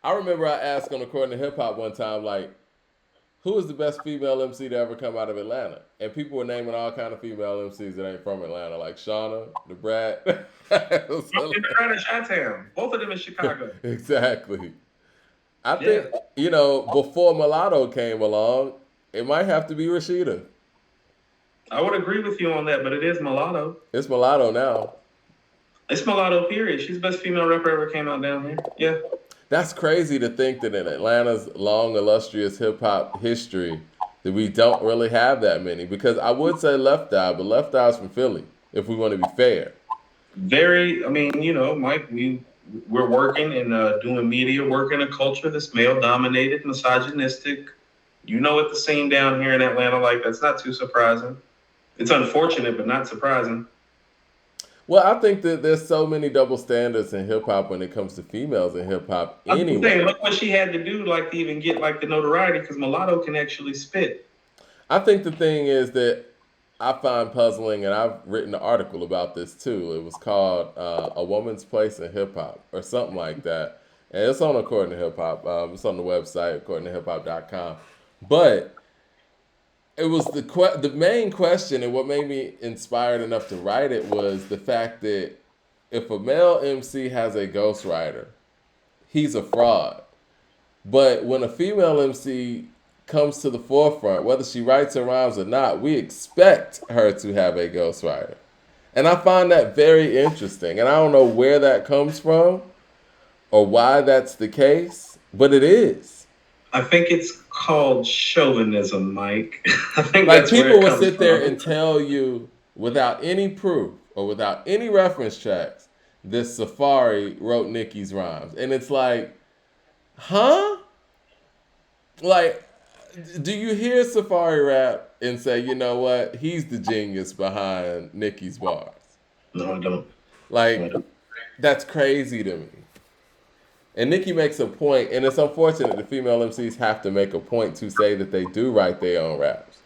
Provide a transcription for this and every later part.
I remember I asked on According to Hip Hop one time, like, who is the best female MC to ever come out of Atlanta? And people were naming all kind of female MCs that ain't from Atlanta, like Shauna, the Brat. And they're out of Chi-Town. Both of them in Chicago. Exactly. I Yeah, think, before Mulatto came along, it might have to be Rashida. I would agree with you on that, but it is mulatto. It's Mulatto now. It's mulatto. Period. She's the best female rapper ever came out down here. Yeah. That's crazy to think that in Atlanta's long, illustrious hip hop history, that we don't really have that many. Because I would say Left Eye, but Left Eye's from Philly, if we want to be fair. Very. I mean, Mike, we're working and doing media work in a culture that's male dominated, misogynistic. You know what the scene down here in Atlanta like. That's not too surprising. It's unfortunate, but not surprising. Well, I think that there's so many double standards in hip hop when it comes to females in hip hop I'm just saying, anyway. look what she had to do, like to even get like the notoriety, because mulatto can actually spit. I think the thing is that I find puzzling, and I've written an article about this too. It was called "A Woman's Place in Hip Hop" or something like that, and it's on According to Hip Hop. It's on the website accordingtohiphop.com. But it was the main question, and what made me inspired enough to write it was the fact that if a male MC has a ghostwriter, he's a fraud. But when a female MC comes to the forefront, whether she writes her rhymes or not, we expect her to have a ghostwriter. And I find that very interesting. And I don't know where that comes from or why that's the case, but it is. I think it's called chauvinism, Mike. I think Like that's where people it will comes sit there from. and tell you without any proof or without any reference tracks that Safari wrote Nicki's rhymes. And it's like, huh? Like, do you hear Safari rap and say, you know what? He's the genius behind Nicki's bars. No, I don't. No, I Like, don't. that's crazy to me. And Nicki makes a point, and it's unfortunate the female MCs have to make a point to say that they do write their own raps.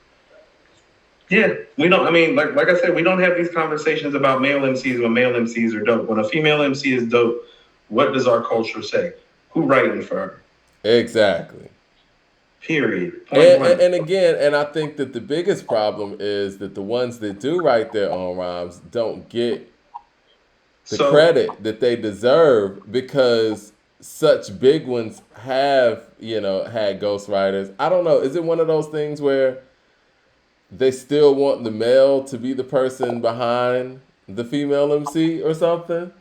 Yeah, we don't. I mean, like I said, we don't have these conversations about male MCs when male MCs are dope. When a female MC is dope, what does our culture say? Who writing for her? Exactly. Period. Point And, and, blank. and again, and I think that the biggest problem is that the ones that do write their own rhymes don't get the So credit that they deserve because such big ones have, had ghostwriters. I don't know. Is it one of those things where they still want the male to be the person behind the female MC or something?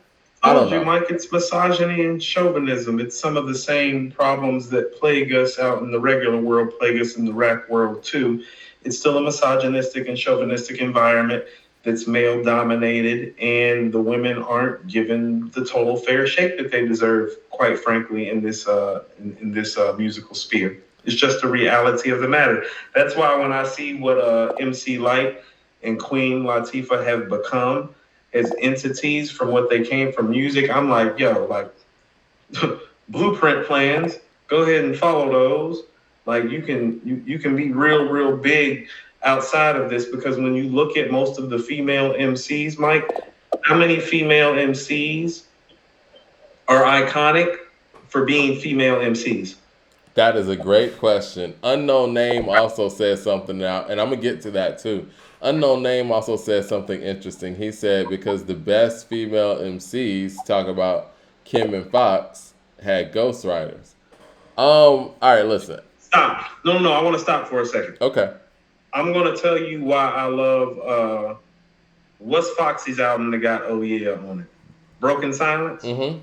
I don't told you, know. Mike, it's misogyny and chauvinism. It's some of the same problems that plague us out in the regular world, plague us in the rap world too. It's still a misogynistic and chauvinistic environment that's male dominated, and the women aren't given the total fair shake that they deserve, quite frankly, in this musical sphere. It's just the reality of the matter. That's why when I see what MC Light and Queen Latifah have become as entities from what they came from music, I'm like, yo, like blueprint plans. Go ahead and follow those. Like you can be real big outside of this because when you look at most of the female MCs, Mike, how many female MCs are iconic for being female MCs? That is a great question. Unknown Name also said something now, and I'm going to get to that too. Unknown Name also said something interesting. He said because the best female MCs, talk about Kim and Fox, had ghostwriters. All right, listen. Stop. No. I want to stop for a second. Okay. I'm gonna tell you why I love what's Foxy's album that got Oh Yeah on it. Broken Silence. Mm-hmm.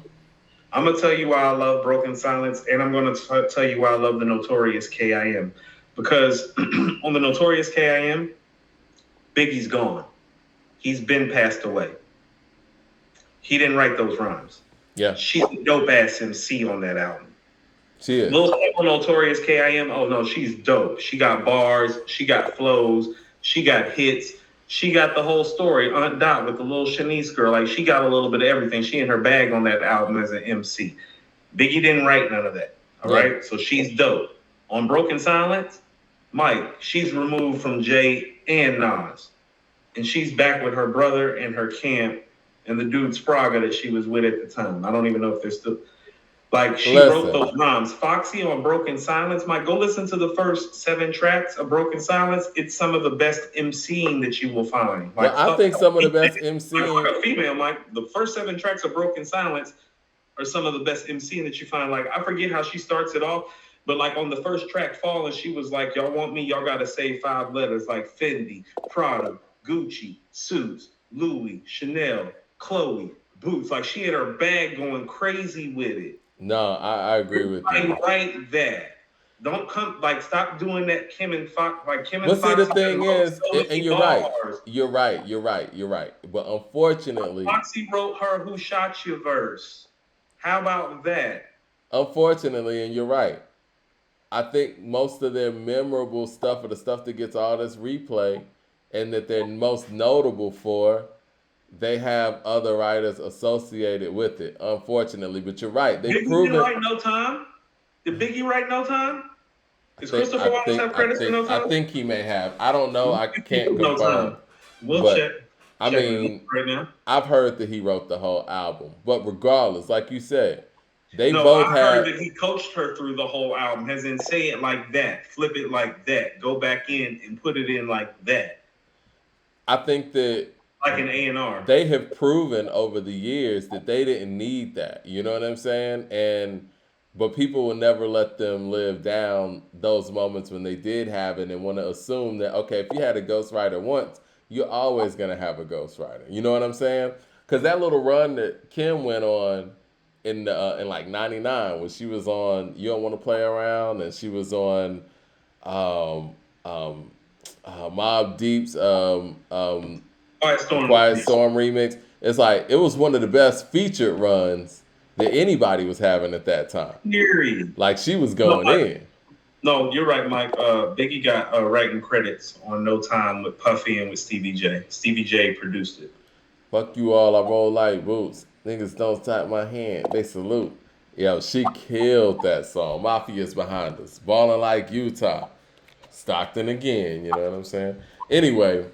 I'm gonna tell you why I love Broken Silence, and I'm gonna tell you why I love the Notorious K.I.M. Because on the Notorious K.I.M., Biggie's gone. He's been passed away. He didn't write those rhymes. Yeah, She's a dope ass MC on that album. she is. Lil Kim Notorious K.I.M. Oh no, she's dope. She got bars, she got flows, she got hits, she got the whole story. Aunt Dot with the little Shanice girl, like she got a little bit of everything. She in her bag on that album as an MC. Biggie didn't write none of that. All Yeah. right, so she's dope. On Broken Silence, Mike, she's removed from Jay and Nas, and she's back with her brother and her camp and the dude Spraga that she was with at the time. I don't even know if they're still. Like she wrote Listen, those rhymes. Foxy on Broken Silence. Mike, go listen to the first 7 tracks of Broken Silence. It's some of the best MCing that you will find. well, Like I stuff think some of the best like MCing. for a female, Mike, the first 7 tracks of Broken Silence are some of the best MCing that you find. Like I forget how she starts it off, but like on the first track, Fallen, she was like, "Y'all want me? Y'all gotta say 5 letters like Fendi, Prada, Gucci, Suits, Louis, Chanel, Chloe, Boots." Like she had her bag going crazy with it. No, I agree with you. Right there. Don't come like stop doing that Kim and Fox like Kim and But see, the Foxy thing wrote is, so and many you're right, bars. you're right. But unfortunately, Foxy wrote her "Who Shot You" verse. How about that? unfortunately, and you're right. I think most of their memorable stuff or the stuff that gets all this replay and that they're most notable for, they have other writers associated with it, unfortunately. But you're right. They've Biggie didn't proven write "No Time." Did Biggie write "No Time"? Does think Christopher Wallace have credits for "No I Time"? think he may have. I don't know. I can't "No confirm. Time." We'll check. But I Checking it mean, right now. I've heard that he wrote the whole album. But regardless, like you said, they No, both I heard had. that he coached her through the whole album, as in say it like that, flip it like that, go back in and put it in like that, I think that like an A&R. they have proven over the years that they didn't need that. You know what I'm saying? And but people will never let them live down those moments when they did have it and want to assume that okay, if you had a ghostwriter once, you're always gonna have a ghostwriter. You know what I'm saying? Because that little run that Kim went on in like '99 when she was on "You Don't Want to Play Around" and she was on um, um, Mob Deep's Quiet Storm. Quiet Storm remix. It's like it was one of the best featured runs that anybody was having at that time. Period. Like she was No, going in. no, you're right, Mike. Biggie got writing credits on "No Time" with Puffy and with Stevie J. Stevie J produced it. Fuck you all, I roll like boots. Niggas don't tap my hand, they salute. Yo, she killed that song. Mafia's behind us. Balling like Utah. Stockton again, you know what I'm saying? Anyway,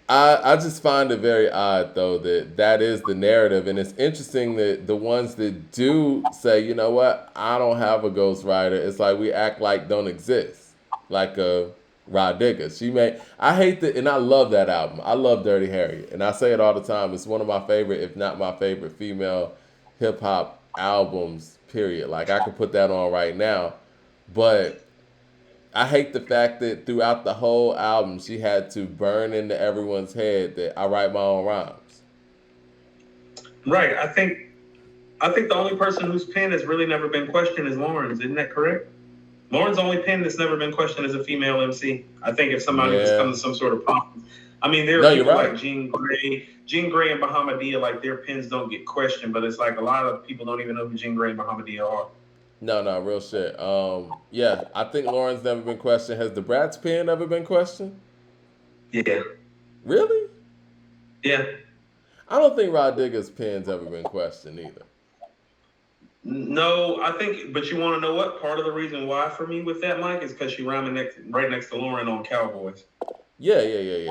I just find it very odd though that that is the narrative, and it's interesting that the ones that do say, you know what, I don't have a ghostwriter. It's like we act like don't exist, like a Rod Digger. She made. I hate that, and I love that album. I love Dirty Harriet, and I say it all the time. It's one of my favorite, if not my favorite, female hip hop albums. Period. Like I could put that on right now, but I hate the fact that throughout the whole album, she had to burn into everyone's head that I write my own rhymes. Right. I think the only person whose pen has really never been questioned is Lauren's. Isn't that correct? Lauren's only pen that's never been questioned as a female MC. I think if somebody was Yeah. coming to some sort of problem, I mean, there are No, you're people right. like Jean Grey and Bahamadia, like their pens don't get questioned, but it's like a lot of people don't even know who Jean Grey and Bahamadia are. No, no, real shit. Yeah, I think Lauren's never been questioned. Has the Brat's pen ever been questioned? Yeah, Really? yeah. I don't think Rod Digger's pen's ever been questioned either. No, I think, but you want to know what? Part of the reason why for me with that, Mike, is because she rhyming right next to Lauren on Cowboys. Yeah.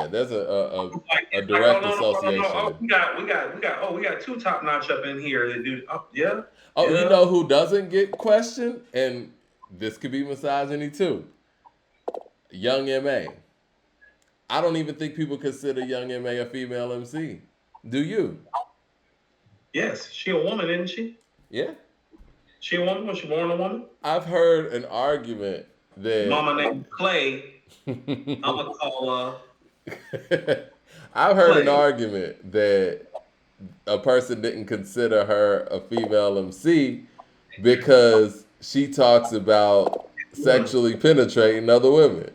There's a Like, oh direct no, no, no, no, no. Oh, association. we got two top notch up in here that do. Oh, yeah, Oh, you yeah. know who doesn't get questioned? And this could be misogyny too. Young M.A. I don't even think people consider Young M.A. a female MC. Do you? Yes, she a woman, isn't she? Yeah. She a woman? Was she born a woman? I've heard an argument that Mama named Clay. I'm gonna call I've heard an Clay. argument that a person didn't consider her a female MC because she talks about Woman. sexually penetrating other women.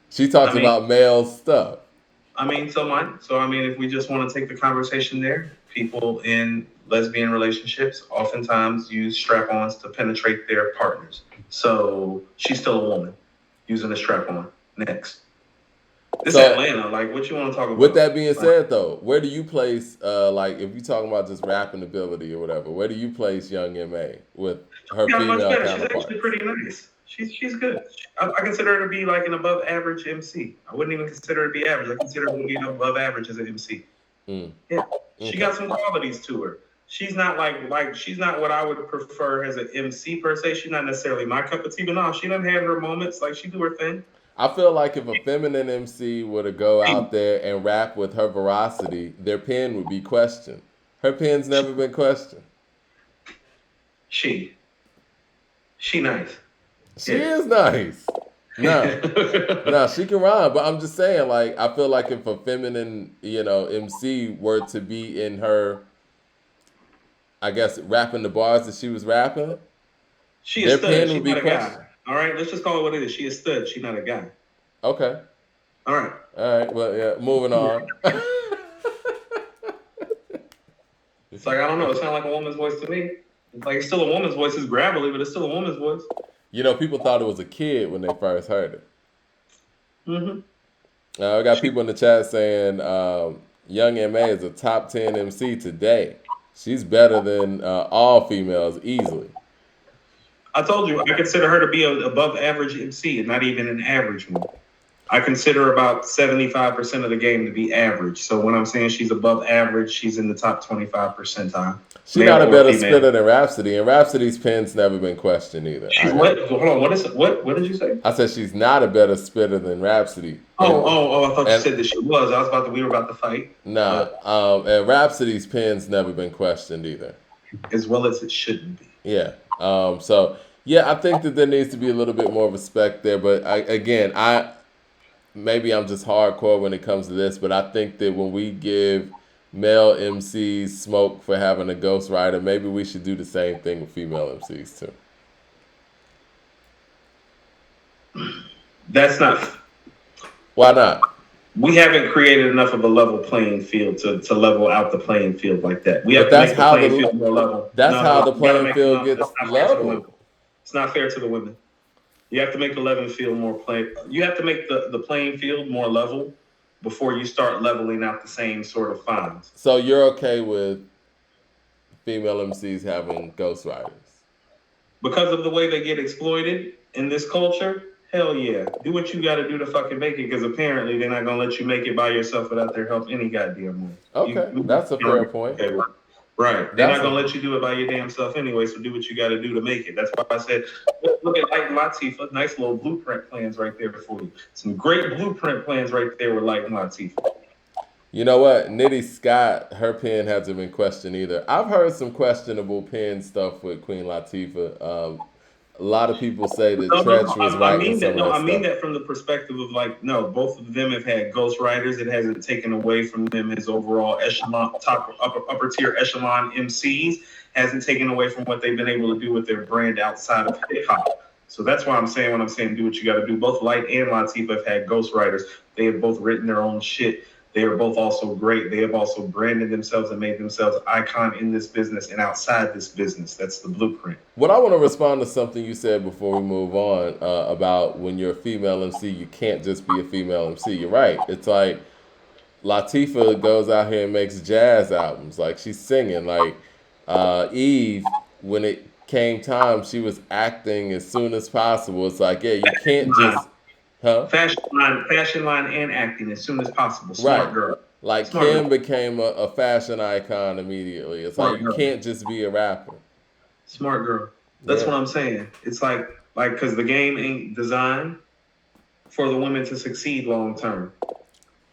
She talks I mean, about male stuff. so Mike. So I mean, if we just want to take the conversation there, people in lesbian relationships oftentimes use strap-ons to penetrate their partners. So she's still a woman using a strap-on. Next, this is So, Atlanta. Like, what you want to talk with about? that being Like, said, though, where do you place, like, if you're talking about just rapping ability or whatever, where do you place Young M.A. with her she got much female better. She's actually counterparts? pretty nice. She's good. I consider her to be like an above average MC. I wouldn't even consider her to be average. I consider her to be above average as an MC. Mm, Yeah, she okay. got some qualities to her. she's not like she's not what I would prefer as an MC per se. She's not necessarily my cup of tea, but no, she doesn't have her moments. Like she do her thing. I feel like if a feminine MC were to go out She, there and rap with her veracity, their pen would be questioned. Her pen's never been questioned. she, she nice. She Yeah. is nice. No, no, she can rhyme, but I'm just saying, like, I feel like if a feminine, MC were to be in her, I guess, rapping the bars that she was rapping, She a their stud. pen She's would be not a guy. questioned. All right, let's just call it what it is. She a stud. She not a guy. Okay, All right. all right, well, yeah, moving on. It's like I don't know. It sounds like a woman's voice to me. It's like it's still a woman's voice. It's gravelly, but it's still a woman's voice. People thought it was a kid when they first heard it. Mm-hmm. I got She, people in the chat saying Young Ma is a top 10 MC today. She's better than all females easily. I told you I consider her to be an above average MC and not even an average one. I consider about 75% of the game to be average. So when I'm saying she's above average, she's in the top 25 percentile, She's male not a or better female. spitter than Rhapsody, and Rhapsody's pen's never been questioned either. She's what? Hold on. What is it? What did you say? I said she's not a better spitter than Rhapsody, I thought you and said that she was. I was about to. We were about to fight, nah, but and Rhapsody's pen's never been questioned either. as well as it shouldn't be. Yeah. So yeah, I think that there needs to be a little bit more respect there. But I maybe I'm just hardcore when it comes to this, but I think that when we give male MCs smoke for having a ghostwriter, maybe we should do the same thing with female MCs too. That's not. Why not? We haven't created enough of a level playing field to level out the playing field like that. We But have to make the playing field more level. that's how No, the you got to playing make it. field No, gets that's not fair to the women. leveled. It's not fair to the women. You have to make the level field more play. You have to make the playing field more level before you start leveling out the same sort of fines. So you're okay with female MCs having ghostwriters? Because of the way they get exploited in this culture, hell yeah. Do what you got to do to fucking make it because apparently they're not going to let you make it by yourself without their help any goddamn way. Okay, that's a fair point. Okay, right. They're That's not going to let you do it by your damn self anyway, so do what you got to do to make it. That's why I said, look at Light and Latifah. Nice little blueprint plans right there for you. Some great blueprint plans right there with Light and Latifah. You know what? Nitty Scott, her pen hasn't been questioned either. I've heard some questionable pen stuff with Queen Latifah. A lot of people say that Tretch was I right in mean some that. of No, that I mean stuff. that from the perspective of like, no, both of them have had ghostwriters. It hasn't taken away from them his overall echelon, top upper tier echelon MCs. Hasn't taken away from what they've been able to do with their brand outside of hip hop. So that's why I'm saying when I'm saying do what you got to do. Both Light and Latifah have had ghostwriters. They have both written their own shit. They are both also great. They have also branded themselves and made themselves icon in this business and outside this business. That's the blueprint. What I want to respond to something you said before we move on about when you're a female MC, you can't just be a female MC. You're right. It's like Latifah goes out here and makes jazz albums. Like she's singing. Like Eve, when it came time, she was acting as soon as possible. It's like, yeah, you can't just, huh? Fashion line, and acting as soon as possible. Right. Smart girl. Like Smart Kim girl. became a fashion icon immediately. It's like Smart you girl. can't just be a rapper. Smart girl. That's Yeah. what I'm saying. It's like because the game ain't designed for the women to succeed long term.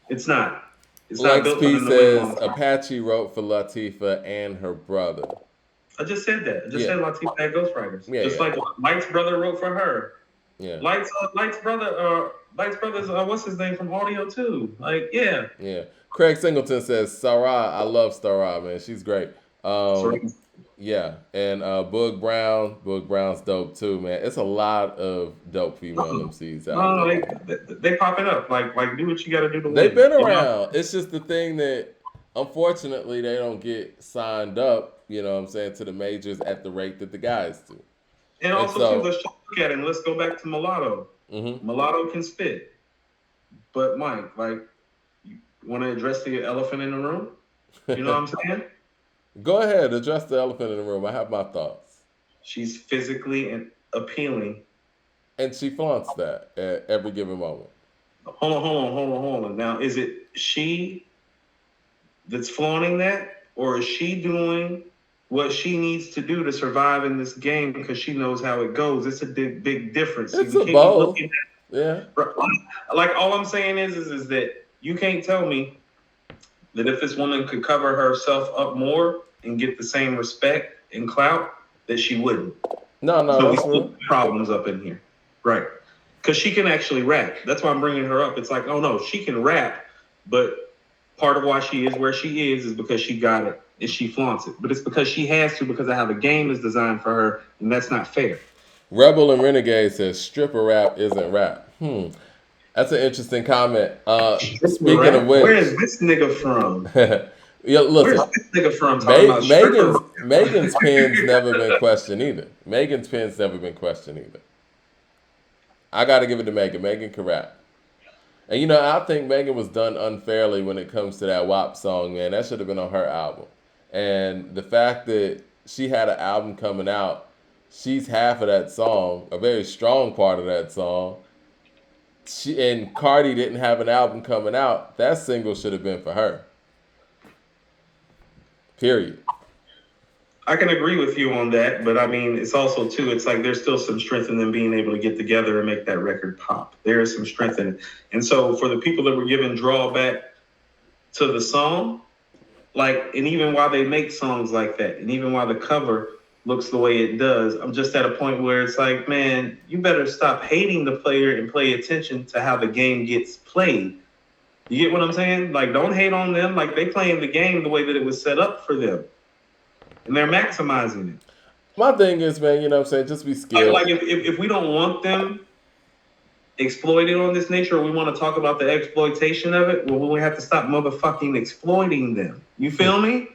It's not. It's not Lex built for P them to win long says term. Apache wrote for Latifah and her brother. I just said that. I just Yeah. said Latifah had ghostwriters. Yeah, Just yeah. like Light's brother wrote for her. Yeah. Light's brother's what's his name from Audio too. Like yeah. Yeah. Craig Singleton says Sarah, I love Sarah, man. She's great. So Yeah, and Boog Brown's dope too, man. It's a lot of dope female MCs out no, there. they popping up. Like do what you got to do to They've win. been You know? around. It's just the thing that unfortunately they don't get signed up, you know what I'm saying, to the majors at the rate that the guys do. And And also too, so, let's look at it. And let's go back to Mulatto. mhm. Mulatto can spit, but Mike, like, you want to address the elephant in the room? You know what I'm saying? Go ahead, address the elephant in the room. I have my thoughts. She's physically and appealing. And she flaunts that at every given moment. Hold on. Now, is it she that's flaunting that, or is she doing what she needs to do to survive in this game because she knows how it goes. It's a big difference. See, It's we a can't be both. looking Yeah. at like all I'm saying is that you can't tell me that if this woman could cover herself up more and get the same respect and clout, that she wouldn't. No, no, So we that's still real. have problems up in here, right? Because she can actually rap. That's why I'm bringing her up. It's like, oh no, she can rap, but part of why she is where she is because she got it and she flaunts it. But it's because she has to because of how the game is designed for her, and that's not fair. Rebel and Renegade says stripper rap isn't rap. That's an interesting comment. Stripper Speaking of rap? Where which, is this nigga from? yeah, Where's listen, this nigga from talking about stripper Megan's pen's never been rap? questioned either. Megan's pen's never been questioned either. I got to give it to Megan. Megan can rap. And I think Megan was done unfairly when it comes to that WAP song, man. That should have been on her album. And the fact that she had an album coming out, she's half of that song, a very strong part of that song. And Cardi didn't have an album coming out. That single should have been for her. Period. I can agree with you on that, but I mean, it's also too. It's like there's still some strength in them being able to get together and make that record pop. There is some strength in it, and so for the people that were giving drawback to the song, like, and even while they make songs like that, and even while the cover looks the way it does, I'm just at a point where it's like, man, you better stop hating the player and pay attention to how the game gets played. You get what I'm saying? Like, don't hate on them. Like, they playing the game the way that it was set up for them, and they're maximizing it. My thing is, man, you know what I'm saying? Just be skilled. Like if we don't want them exploited on this nature, or we want to talk about the exploitation of it, well, we have to stop motherfucking exploiting them. You feel me?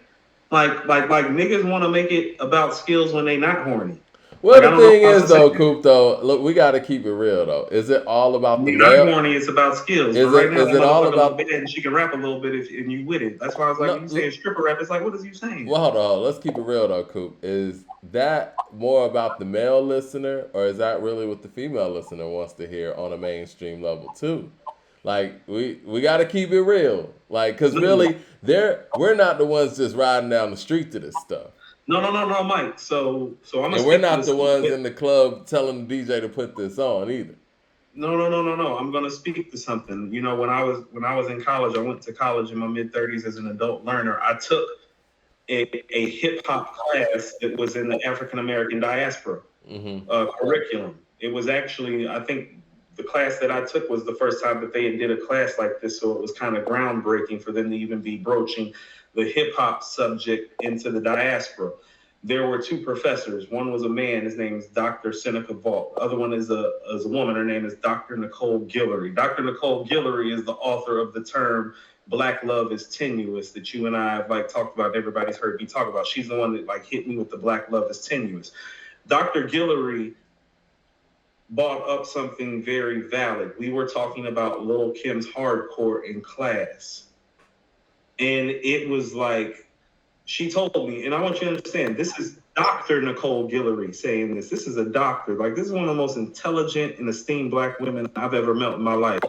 Like niggas want to make it about skills when they not horny. Well, Like I the don't know thing how else is, to say though, it. Coop, though, look, we got to keep it real, though. Is it all about the When you're not male? horny, it's about skills. But Is right it now, is that it all motherfucker look about bad and she can rap a little bit and you with it. That's why I was like, when you no? saying stripper rap, it's like, what is you saying? Well, hold on. Let's keep it real, though, Coop. Is that more about the male listener, or is that really what the female listener wants to hear on a mainstream level too? Like we got to keep it real, like because No, really, we're not the ones just riding down the street to this stuff, no, Mike. So I'm gonna and we're speak to not this the a little ones bit. in the club telling the DJ to put this on either. No. I'm gonna speak to something. You know, when I was in college, I went to college in my mid 30s as an adult learner. I took a hip hop class that was in the African American diaspora Hmm. curriculum. It was actually, I think, the class that I took was the first time that they had did a class like this, so it was kind of groundbreaking for them to even be broaching the hip hop subject into the diaspora. There were two professors. One was a man. His name is Dr. Seneca Vault. The other one is a woman. Her name is Dr. Nicole Guillory. Dr. Nicole Guillory is the author of the term "Black love is tenuous" that you and I have like talked about. Everybody's heard me talk about. She's the one that like hit me with the "Black love is tenuous." Dr. Guillory brought up something very valid. We were talking about Lil Kim's hardcore in class. And it was like, she told me, and I want you to understand, this is Dr. Nicole Guillory saying this. This is a doctor. Like, this is one of the most intelligent and esteemed black women I've ever met in my life.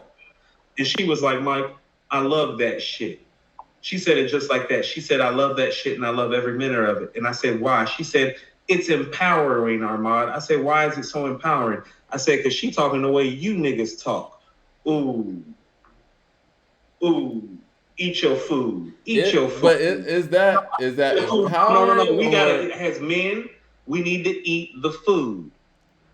And she was like, Mike, I love that shit. She said it just like that. She said, I love that shit and I love every minute of it. And I said, why? She said, it's empowering, Armand. I said, why is it so empowering? I said, because she talking the way you niggas talk. Ooh, ooh, eat your food. Eat your But food. is that No. empowering We or gotta, as men, we need to eat the food.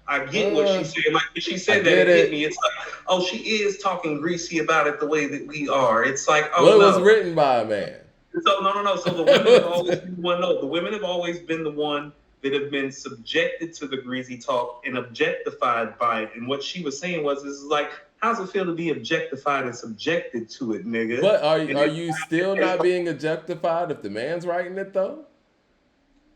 I get what uh, she's saying. Like when she I said that, get it hit it. me. It's like, oh, she is talking greasy about it the way that we are. It's like, oh Well, it was no. written by a man. So no. So the women have always been the one. No, the women have always been the one that have been subjected to the greasy talk and objectified by it. And what she was saying was, this is like, how's it feel to be objectified and subjected to it, nigga? But are And are you still not being objectified if the man's writing it though?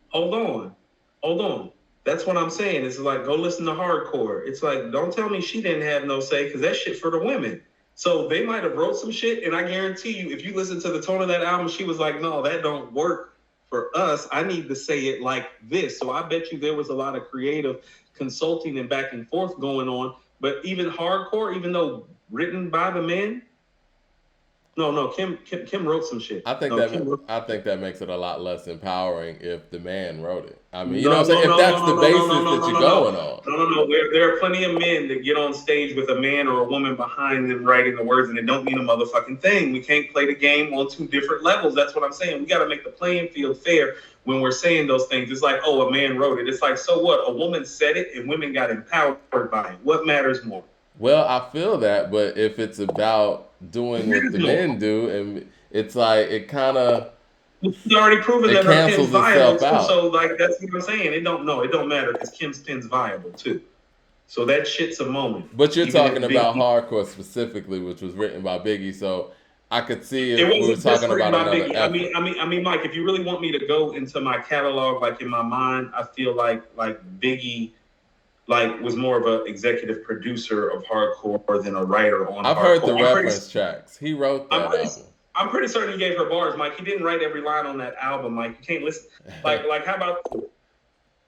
hold on, hold on. That's what I'm saying. It's like, go listen to hardcore. It's like, don't tell me she didn't have no say, because that shit for the women. So they might have wrote some shit, and I guarantee you, if you listen to the tone of that album, she was like, no, that don't work for us. I need to say it like this. So I bet you there was a lot of creative consulting and back and forth going on. But even hardcore, even though written by the men, No, Kim wrote some shit. I think No, that Kim wrote I some shit. think that makes it a lot less empowering if the man wrote it. I mean, you know No, what I'm no, saying? If no, no, that's no, the no, no, no, basis no, that no, you're no, no. going on. No, no, no. There are plenty of men that get on stage with a man or a woman behind them writing the words, and it don't mean a motherfucking thing. We can't play the game on two different levels. That's what I'm saying. We got to make the playing field fair when we're saying those things. It's like, oh, a man wrote it. It's like, so what? A woman said it, and women got empowered by it. What matters more? Well, I feel that, but if it's about What doing what matters the more? men do, and it's like it kind of She's already proven it that her pen's cancels viable itself too. So out. like that's what I'm saying. It don't matter because Kim's pen's viable too. So that shit's a moment. But you're Even if talking about Biggie, hardcore specifically, which was written by Biggie, so I could see it if we were wasn't just talking written about by another Biggie. effort. Mike, if you really want me to go into my catalog, like in my mind, I feel like Biggie like was more of an executive producer of hardcore than a writer on I've heard the hardcore. reference tracks. He wrote I'm that pretty, album. I'm pretty certain he gave her bars, Mike. He didn't write every line on that album, Mike. You can't listen. Like how about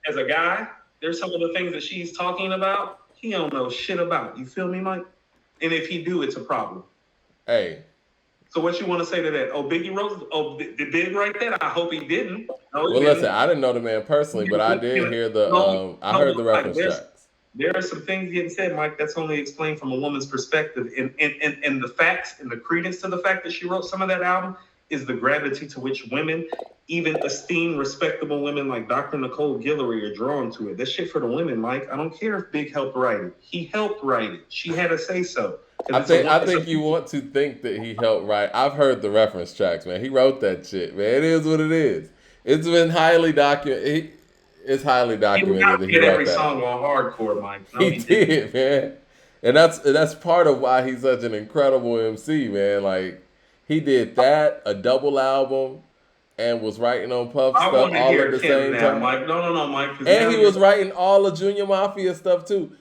as a guy? There's some of the things that she's talking about. He don't know shit about. You feel me, Mike? And if he do, it's a problem. Hey, So what you want to say to that? Oh, Biggie wrote. Oh, did Big write that? I hope he didn't. No, he well, listen, didn't. I didn't know the man personally, but I did hear the No, I no, heard the like reference tracks. there are some things getting said, Mike. That's only explained from a woman's perspective, and the facts and the credence to the fact that she wrote some of that album is the gravity to which women, even esteemed, respectable women like Dr. Nicole Guillory, are drawn to it. That shit for the women, Mike. I don't care if Big helped write it. He helped write it. She had to say so because I it's a think you want to think that he helped write. I've heard the reference tracks, man. He wrote that shit, man. It is what it is. It's been highly documented. It's highly he did documented not that he get wrote every that song album. on hardcore, Mike. No, He he didn't. did, man. And that's part of why he's such an incredible MC, man. Like he did that, a double album, and was writing on Puff I stuff want to all at hear the Kim same now, time. Mike. No, Mike, because And now he you're was writing all the Junior Mafia stuff too.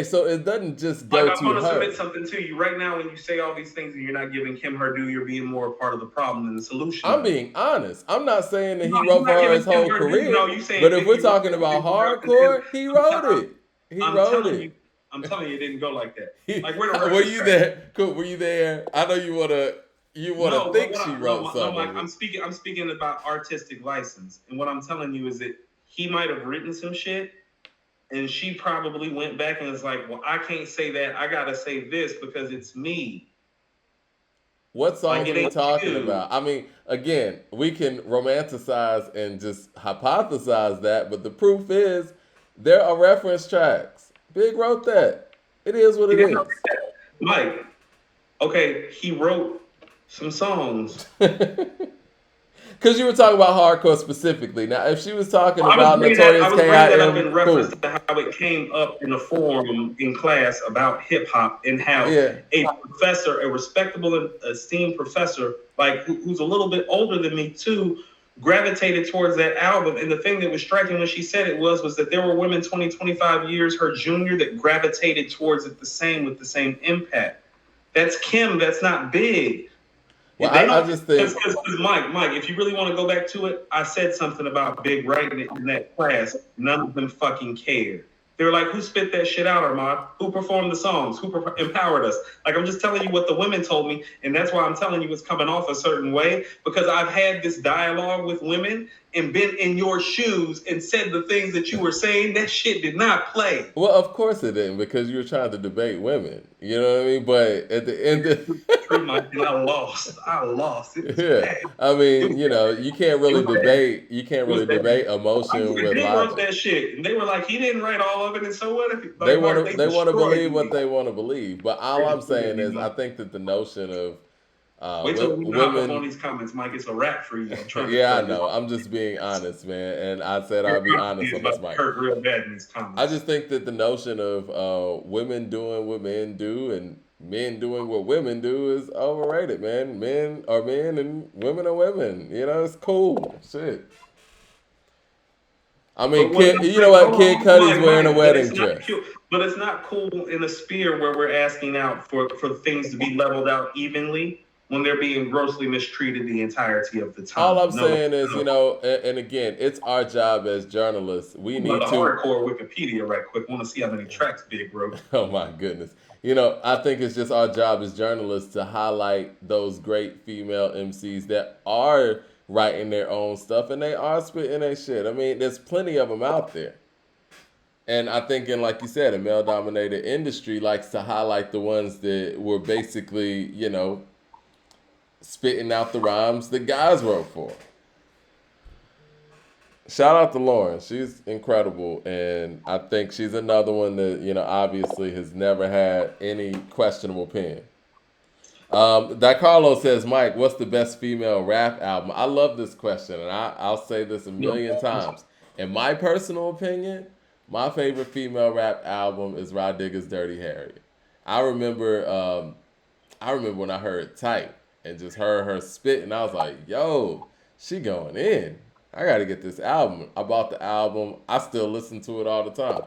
So it doesn't just Mike, go I'm to going to her. submit something to you right now. When you say all these things and you're not giving Kim her due, you're being more a part of the problem than the solution I'm of it. being honest. I'm not saying that No, he you're wrote for not her giving his Kim whole her due. No, career. you saying But if we're Biggie wrote talking that about Biggie represented. hardcore, he wrote it. He I'm wrote telling you, it. it didn't go like that. He, Like where the were reference you track? there? Cool. Were you there? I know you wanna No, but think what she I, wrote no, some Mike, of it. I'm speaking about artistic license, and what I'm telling you is that he might have written some shit, and she probably went back and was like, well, I can't say that. I gotta say this because it's me. What Like songs it we ain't talking you. about? I mean, again, we can romanticize and just hypothesize that, but the proof is there are reference tracks. Big wrote that. It is what He it didn't write is. that. Mike, okay, he wrote some songs. Because you were talking about hardcore specifically. Now, if she was talking about I Notorious was bringing that up K.I.M., in reference cool. to how it came up in a forum in class about hip hop and how Yeah. a professor, a respectable and esteemed professor, like who's a little bit older than me too, gravitated towards that album. And the thing that was striking when she said it was that there were women 20, 25 years her junior that gravitated towards it the same with the same impact. That's Kim. That's not Big. Well, They I don't, just think, because Mike, if you really want to go back to it, I said something about Big writing it in that class. None of them fucking cared. They were like, "Who spit that shit out, Armand? Who performed the songs? Who empowered us?" Like I'm just telling you what the women told me, and that's why I'm telling you it's coming off a certain way because I've had this dialogue with women and been in your shoes and said the things that you were saying. That shit did not play. well, of course it didn't because you were trying to debate women. You know what I mean? But at the end of, True, Mike, and I lost. I lost. It was yeah, bad. I It mean, was bad. you can't It really was bad. debate. You can't It was really bad. debate I was emotion like, with Big wrote logic. that shit. And they were like, he didn't write all of it. And so what if, like, Mark, they They want to destroyed believe what me. they want to believe. But all They I'm destroyed saying me, is, I Mike. think that the notion of Wait till we hop up on women. these comments, Mike. It's a wrap for you. I'm trying to Yeah, I tell you. know. I'm just being honest, man. And I said Your I'll be honesty honest is on about this to mic. hurt real bad in these I comments. just think that the notion of women doing what men do and men doing what women do is overrated, man. Men are men and women are women. It's cool. Shit. I mean, But what kid, I'm you know saying, what? hold Kid on, Cudi's wearing a But it's wedding not dress. cool. But it's not cool in a sphere where we're asking out for things to be leveled out evenly. when they're being grossly mistreated the entirety of the All time. I'm No, saying is, no. and again, it's our job as journalists. We About need the to. hardcore Wikipedia right quick. Want to see how many tracks Big wrote. Oh my goodness. I think it's just our job as journalists to highlight those great female MCs that are writing their own stuff and they are spitting their shit. I mean, there's plenty of them out there. And I think, in like you said, a male dominated industry likes to highlight the ones that were basically, spitting out the rhymes that guys wrote for. Shout out to Lauren. She's incredible. And I think she's another one that, obviously has never had any questionable pen. That Carlos says, Mike, what's the best female rap album? I love this question, and I'll say this a No, million times. In my personal opinion, my favorite female rap album is Rod Digger's Dirty Harry. I remember, I remember when I heard Tight and just heard her spit, and I was like, "Yo, she going in. I got to get this album." I bought the album. I still listen to it all the time.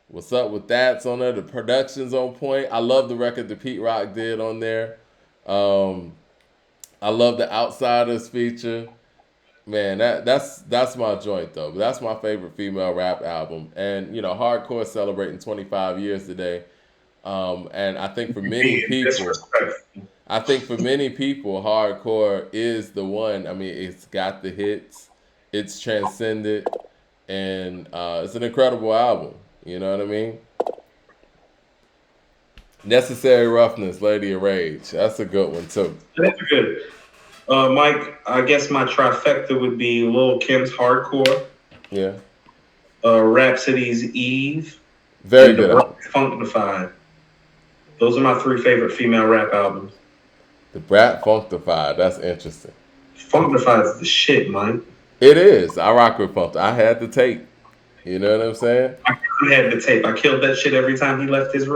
What's up with that's on there? The production's on point. I love the record that Pete Rock did on there. Um, I love the Outsiders feature. Man, that's my joint though. That's my favorite female rap album. And Hardcore is celebrating 25 years today. And being disrespectful. I think for many people, Hardcore is the one. I mean, it's got the hits, it's transcended, and it's an incredible album. You know what I mean? Necessary Roughness, Lady of Rage. That's a good one too. That's good. Mike, I guess my trifecta would be Lil Kim's Hardcore, Yeah, Rhapsody's Eve, very and The good Brat album. Funknified. Those are my three favorite female rap albums. The Brat Funktified. That's interesting. Funknified is the shit, Mike. It is. I rock with Funk. I had the tape. You know what I'm saying? I had the tape. I killed that shit every time he left his room.